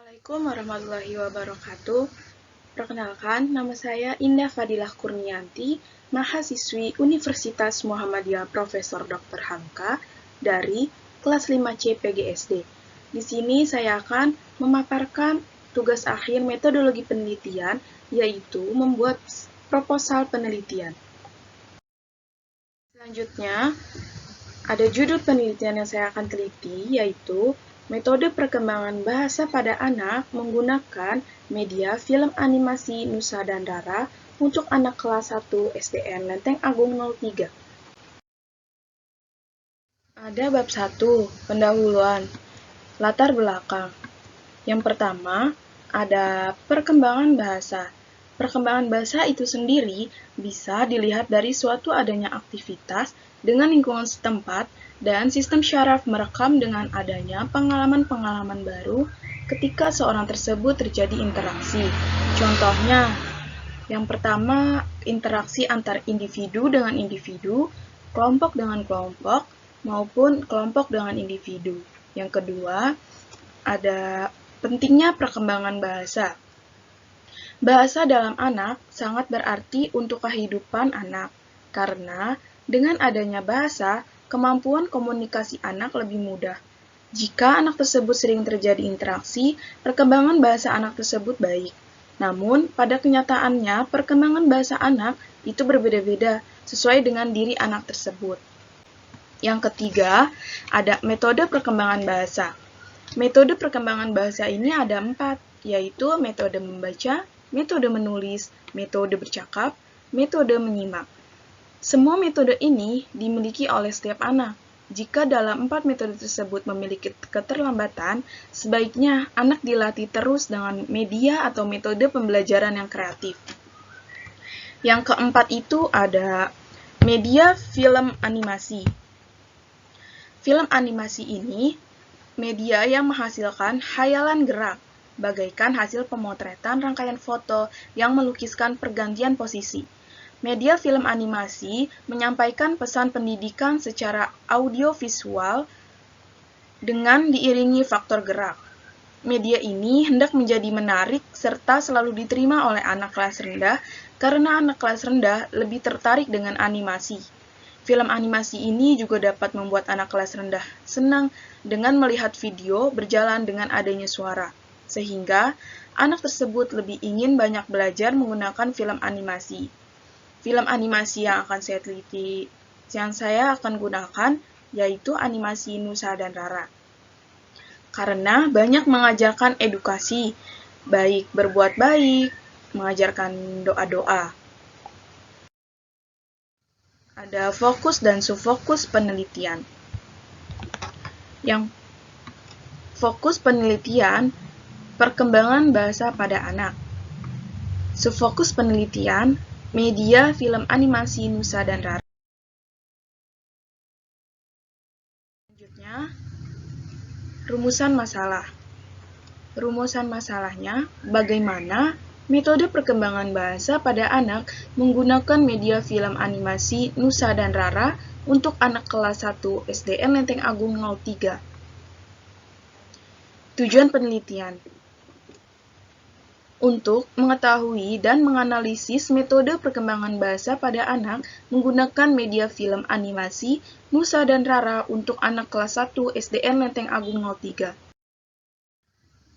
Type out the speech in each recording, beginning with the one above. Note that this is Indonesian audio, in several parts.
Assalamualaikum warahmatullahi wabarakatuh. Perkenalkan, nama saya Indah Fadilah Kurnianti, mahasiswi Universitas Muhammadiyah Profesor Dr. Hamka dari kelas 5C PGSD. Di sini saya akan memaparkan tugas akhir metodologi penelitian, yaitu membuat proposal penelitian. Selanjutnya, ada judul penelitian yang saya akan teliti, yaitu metode perkembangan bahasa pada anak menggunakan media film animasi Nusa dan Rara untuk anak kelas 1 SDN Lenteng Agung 03. Ada bab 1, pendahuluan, latar belakang. Yang pertama, ada perkembangan bahasa. Perkembangan bahasa itu sendiri bisa dilihat dari suatu adanya aktivitas dengan lingkungan setempat dan sistem syaraf merekam dengan adanya pengalaman-pengalaman baru ketika seorang tersebut terjadi interaksi. Contohnya, yang pertama, interaksi antar individu dengan individu, kelompok dengan kelompok, maupun kelompok dengan individu. Yang kedua, ada pentingnya perkembangan bahasa. Bahasa dalam anak sangat berarti untuk kehidupan anak, karena dengan adanya bahasa, kemampuan komunikasi anak lebih mudah. Jika anak tersebut sering terjadi interaksi, perkembangan bahasa anak tersebut baik. Namun, pada kenyataannya, perkembangan bahasa anak itu berbeda-beda sesuai dengan diri anak tersebut. Yang ketiga, ada metode perkembangan bahasa. Metode perkembangan bahasa ini ada 4, yaitu metode membaca, metode menulis, metode bercakap, metode menyimak. Semua metode ini dimiliki oleh setiap anak. Jika dalam 4 metode tersebut memiliki keterlambatan, sebaiknya anak dilatih terus dengan media atau metode pembelajaran yang kreatif. Yang keempat itu ada media film animasi. Film animasi ini media yang menghasilkan hayalan gerak, bagaikan hasil pemotretan rangkaian foto yang melukiskan pergantian posisi. Media film animasi menyampaikan pesan pendidikan secara audiovisual dengan diiringi faktor gerak. Media ini hendak menjadi menarik serta selalu diterima oleh anak kelas rendah karena anak kelas rendah lebih tertarik dengan animasi. Film animasi ini juga dapat membuat anak kelas rendah senang dengan melihat video berjalan dengan adanya suara, sehingga anak tersebut lebih ingin banyak belajar menggunakan film animasi. Film animasi yang akan saya teliti, yang saya akan gunakan, yaitu animasi Nusa dan Rara. Karena banyak mengajarkan edukasi, baik berbuat baik, mengajarkan doa-doa. Ada fokus dan subfokus penelitian. Yang fokus penelitian, perkembangan bahasa pada anak. Subfokus penelitian, media film animasi Nusa dan Rara. Selanjutnya, rumusan masalah. Rumusan masalahnya, bagaimana metode perkembangan bahasa pada anak menggunakan media film animasi Nusa dan Rara untuk anak kelas 1 SDN Lenteng Agung 03. Tujuan penelitian. Untuk mengetahui dan menganalisis metode perkembangan bahasa pada anak menggunakan media film animasi Nusa dan Rara untuk anak kelas 1 SDN Lenteng Agung 03.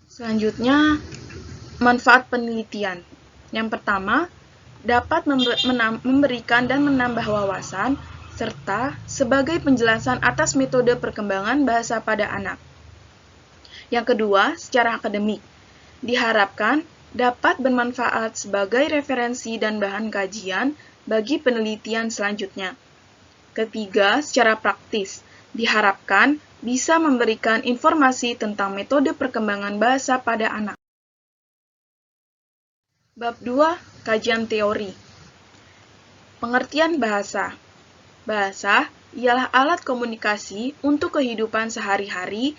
Selanjutnya, manfaat penelitian. Yang pertama, dapat memberikan dan menambah wawasan, serta sebagai penjelasan atas metode perkembangan bahasa pada anak. Yang kedua, secara akademik, diharapkan dapat bermanfaat sebagai referensi dan bahan kajian bagi penelitian selanjutnya. Ketiga, secara praktis, diharapkan bisa memberikan informasi tentang metode perkembangan bahasa pada anak. Bab 2, kajian teori. Pengertian bahasa. Bahasa ialah alat komunikasi untuk kehidupan sehari-hari.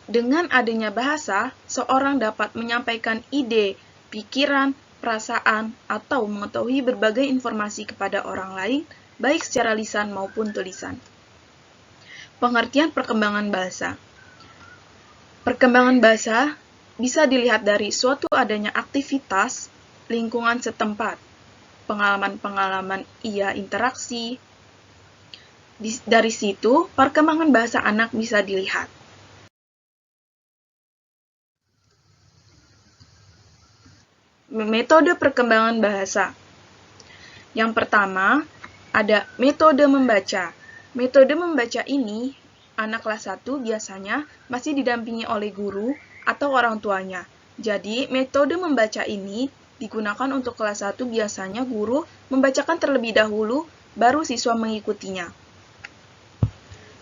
Dengan adanya bahasa, seorang dapat menyampaikan ide, pikiran, perasaan, atau mengetahui berbagai informasi kepada orang lain, baik secara lisan maupun tulisan. Pengertian perkembangan bahasa. Perkembangan bahasa bisa dilihat dari suatu adanya aktivitas lingkungan setempat, pengalaman-pengalaman ia interaksi. Dari situ, perkembangan bahasa anak bisa dilihat. Metode perkembangan bahasa. Yang pertama, ada metode membaca. Metode membaca ini, anak kelas 1 biasanya masih didampingi oleh guru atau orang tuanya. Jadi, metode membaca ini digunakan untuk kelas 1 biasanya guru membacakan terlebih dahulu, baru siswa mengikutinya.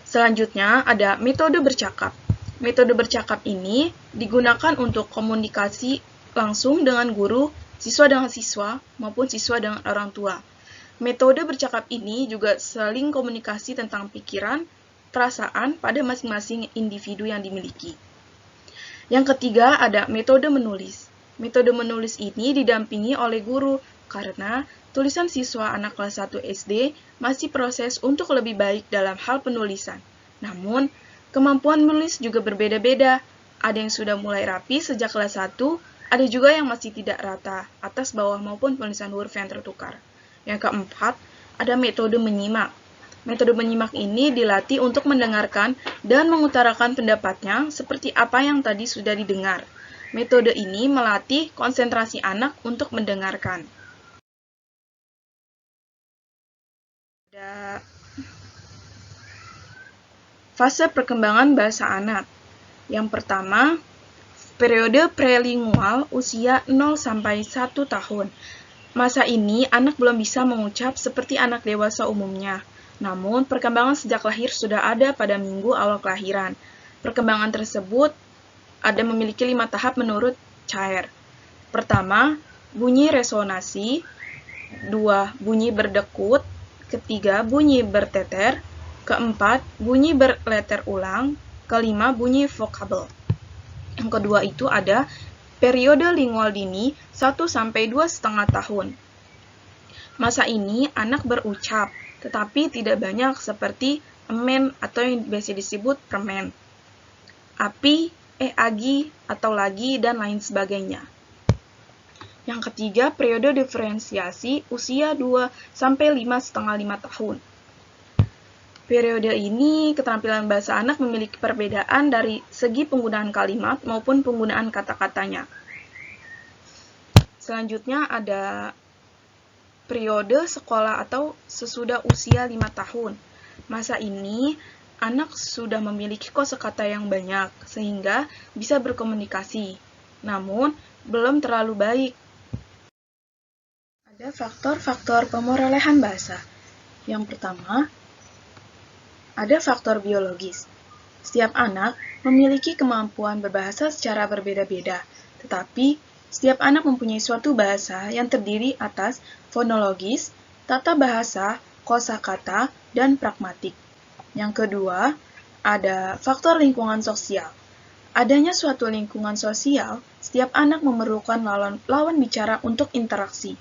Selanjutnya, ada metode bercakap. Metode bercakap ini digunakan untuk komunikasi langsung dengan guru, siswa dengan siswa, maupun siswa dengan orang tua. Metode bercakap ini juga saling komunikasi tentang pikiran, perasaan pada masing-masing individu yang dimiliki. Yang ketiga ada metode menulis. Metode menulis ini didampingi oleh guru karena tulisan siswa anak kelas 1 SD masih proses untuk lebih baik dalam hal penulisan. Namun, kemampuan menulis juga berbeda-beda. Ada yang sudah mulai rapi sejak kelas 1, ada juga yang masih tidak rata, atas bawah maupun tulisan huruf yang tertukar. Yang keempat, ada metode menyimak. Metode menyimak ini dilatih untuk mendengarkan dan mengutarakan pendapatnya seperti apa yang tadi sudah didengar. Metode ini melatih konsentrasi anak untuk mendengarkan. Ada fase perkembangan bahasa anak. Yang pertama, periode prelingual usia 0-1 tahun. Masa ini anak belum bisa mengucap seperti anak dewasa umumnya. Namun, perkembangan sejak lahir sudah ada pada minggu awal kelahiran. Perkembangan tersebut ada memiliki 5 tahap menurut Cair. Pertama, bunyi resonasi. 2, bunyi berdekut. Ketiga, bunyi berteter. Keempat, bunyi berleter ulang. Kelima, bunyi vokabel. Yang kedua itu ada periode lingual dini 1-2,5 tahun. Masa ini anak berucap, tetapi tidak banyak seperti emen atau yang biasa disebut permen, api, agi, atau lagi, dan lain sebagainya. Yang ketiga, periode diferensiasi usia 2-5,5 tahun. Periode ini, keterampilan bahasa anak memiliki perbedaan dari segi penggunaan kalimat maupun penggunaan kata-katanya. Selanjutnya ada periode sekolah atau sesudah usia 5 tahun. Masa ini, anak sudah memiliki kosakata yang banyak, sehingga bisa berkomunikasi. Namun, belum terlalu baik. Ada faktor-faktor pemerolehan bahasa. Yang pertama, ada faktor biologis. Setiap anak memiliki kemampuan berbahasa secara berbeda-beda, tetapi setiap anak mempunyai suatu bahasa yang terdiri atas fonologis, tata bahasa, kosakata, dan pragmatik. Yang kedua, ada faktor lingkungan sosial. Adanya suatu lingkungan sosial, setiap anak memerlukan lawan bicara untuk interaksi.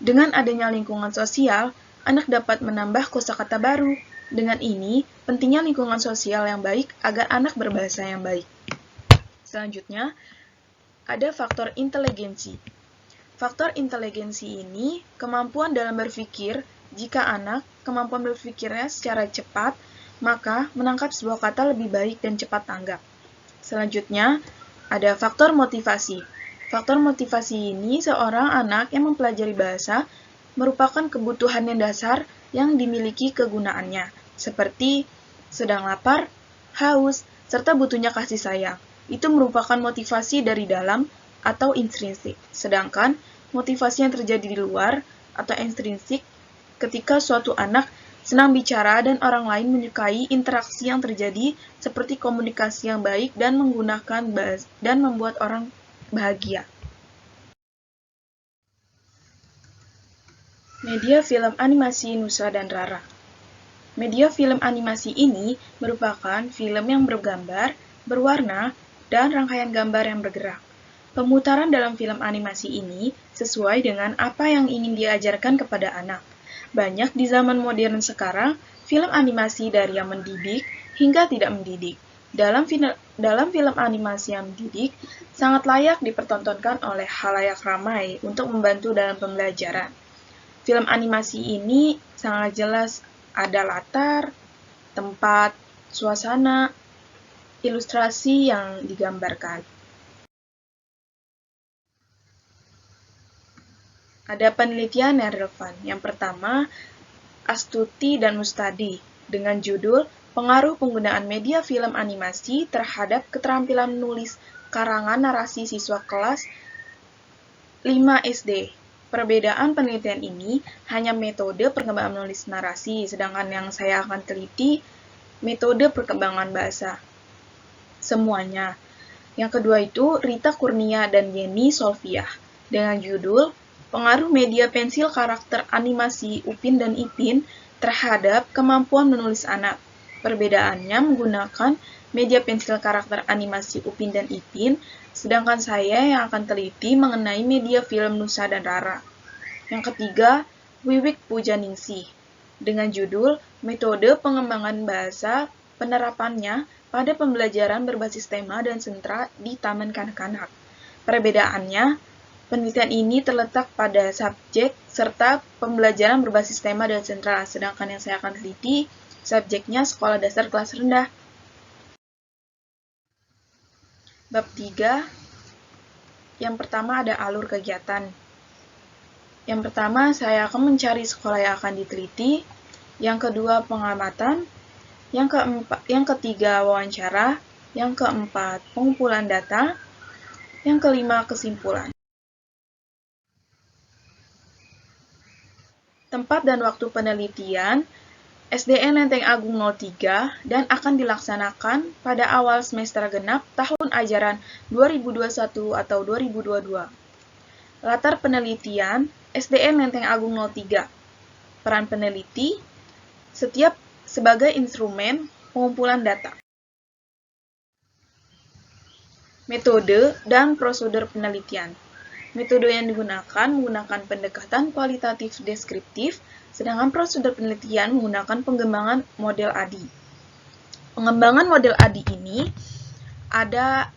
Dengan adanya lingkungan sosial, anak dapat menambah kosakata baru. Dengan ini, pentingnya lingkungan sosial yang baik agar anak berbahasa yang baik. Selanjutnya, ada faktor inteligensi. Faktor inteligensi ini kemampuan dalam berpikir. Jika anak kemampuan berpikirnya secara cepat, maka menangkap sebuah kata lebih baik dan cepat tanggap. Selanjutnya, ada faktor motivasi. Faktor motivasi ini seorang anak yang mempelajari bahasa merupakan kebutuhan yang dasar yang dimiliki kegunaannya, seperti sedang lapar, haus, serta butuhnya kasih sayang. Itu merupakan motivasi dari dalam atau intrinsik. Sedangkan motivasi yang terjadi di luar atau ekstrinsik ketika suatu anak senang bicara dan orang lain menyukai interaksi yang terjadi seperti komunikasi yang baik dan menggunakan bahasa dan membuat orang bahagia. Media film animasi Nusa dan Rara. Media film animasi ini merupakan film yang bergambar, berwarna, dan rangkaian gambar yang bergerak. Pemutaran dalam film animasi ini sesuai dengan apa yang ingin diajarkan kepada anak. Banyak di zaman modern sekarang, film animasi dari yang mendidik hingga tidak mendidik. dalam film animasi yang mendidik, sangat layak dipertontonkan oleh khalayak ramai untuk membantu dalam pembelajaran. Film animasi ini sangat jelas ada latar, tempat, suasana, ilustrasi yang digambarkan. Ada penelitian yang relevan. Yang pertama, Astuti dan Mustadi dengan judul Pengaruh Penggunaan Media Film Animasi Terhadap Keterampilan Menulis Karangan Narasi Siswa Kelas 5 SD. Perbedaan penelitian ini hanya metode perkembangan menulis narasi, sedangkan yang saya akan teliti metode perkembangan bahasa. Semuanya. Yang kedua itu Rita Kurnia dan Yeni Solviah dengan judul Pengaruh Media Pensil Karakter Animasi Upin dan Ipin Terhadap Kemampuan Menulis Anak. Perbedaannya menggunakan media pensil karakter animasi Upin dan Ipin, sedangkan saya yang akan teliti mengenai media film Nusa dan Rara. Yang ketiga, Wiwik Pujaningsih dengan judul Metode Pengembangan Bahasa Penerapannya pada Pembelajaran Berbasis Tema dan Sentra di Taman Kanak-kanak. Perbedaannya, penelitian ini terletak pada subjek serta pembelajaran berbasis tema dan sentra, sedangkan yang saya akan teliti subjeknya sekolah dasar kelas rendah. Bab 3, yang pertama ada alur kegiatan. Yang pertama, saya akan mencari sekolah yang akan diteliti. Yang kedua, pengamatan. Yang ketiga, wawancara. Yang keempat, pengumpulan data. Yang kelima, kesimpulan. Tempat dan waktu penelitian SDN Lenteng Agung 03 dan akan dilaksanakan pada awal semester genap tahun ajaran 2021 atau 2022. Latar penelitian SDN Lenteng Agung 03. Peran peneliti setiap sebagai instrumen pengumpulan data. Metode dan prosedur penelitian. Metode yang digunakan menggunakan pendekatan kualitatif deskriptif, sedangkan prosedur penelitian menggunakan pengembangan model ADI. Pengembangan model ADI ini ada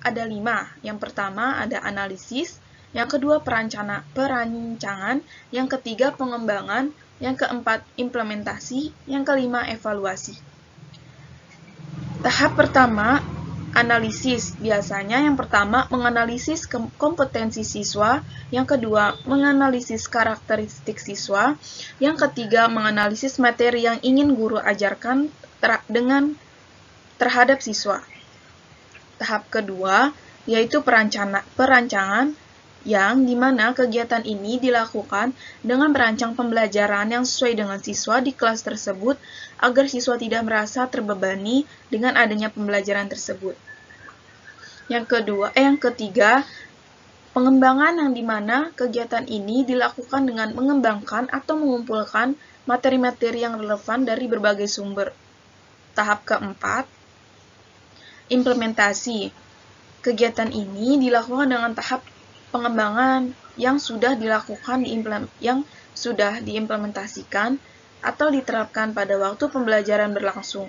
5. Yang pertama ada analisis, yang kedua perancangan, yang ketiga pengembangan, yang keempat implementasi, yang kelima evaluasi. Tahap pertama analisis. Biasanya yang pertama menganalisis kompetensi siswa, yang kedua menganalisis karakteristik siswa, yang ketiga menganalisis materi yang ingin guru ajarkan terhadap siswa. Tahap kedua yaitu perancangan yang dimana kegiatan ini dilakukan dengan merancang pembelajaran yang sesuai dengan siswa di kelas tersebut agar siswa tidak merasa terbebani dengan adanya pembelajaran tersebut. Yang ketiga, pengembangan yang dimana kegiatan ini dilakukan dengan mengembangkan atau mengumpulkan materi-materi yang relevan dari berbagai sumber. Tahap keempat, implementasi. Kegiatan ini dilakukan dengan tahap pengembangan yang sudah diimplementasikan atau diterapkan pada waktu pembelajaran berlangsung,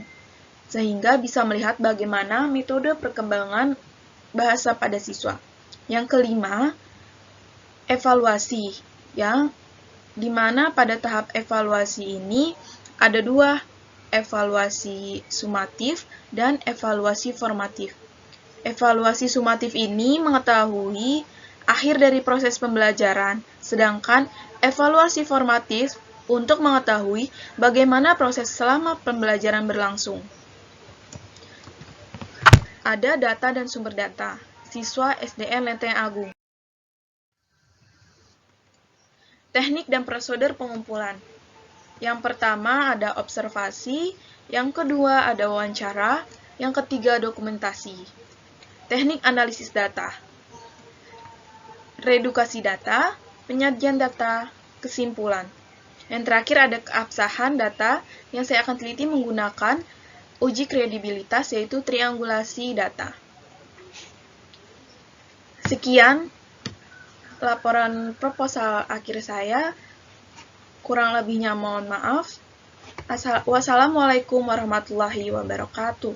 sehingga bisa melihat bagaimana metode perkembangan bahasa pada siswa. Yang kelima, evaluasi, yang dimana pada tahap evaluasi ini ada 2, evaluasi sumatif dan evaluasi formatif. Evaluasi sumatif ini mengetahui akhir dari proses pembelajaran, sedangkan evaluasi formatif untuk mengetahui bagaimana proses selama pembelajaran berlangsung. Ada data dan sumber data. Siswa SDN Lenteng Agung. Teknik dan prosedur pengumpulan. Yang pertama ada observasi, yang kedua ada wawancara, yang ketiga dokumentasi. Teknik analisis data. Reedukasi data, penyajian data, kesimpulan. Yang terakhir ada keabsahan data yang saya akan teliti menggunakan uji kredibilitas yaitu triangulasi data. Sekian laporan proposal akhir saya. Kurang lebihnya mohon maaf. Wassalamualaikum warahmatullahi wabarakatuh.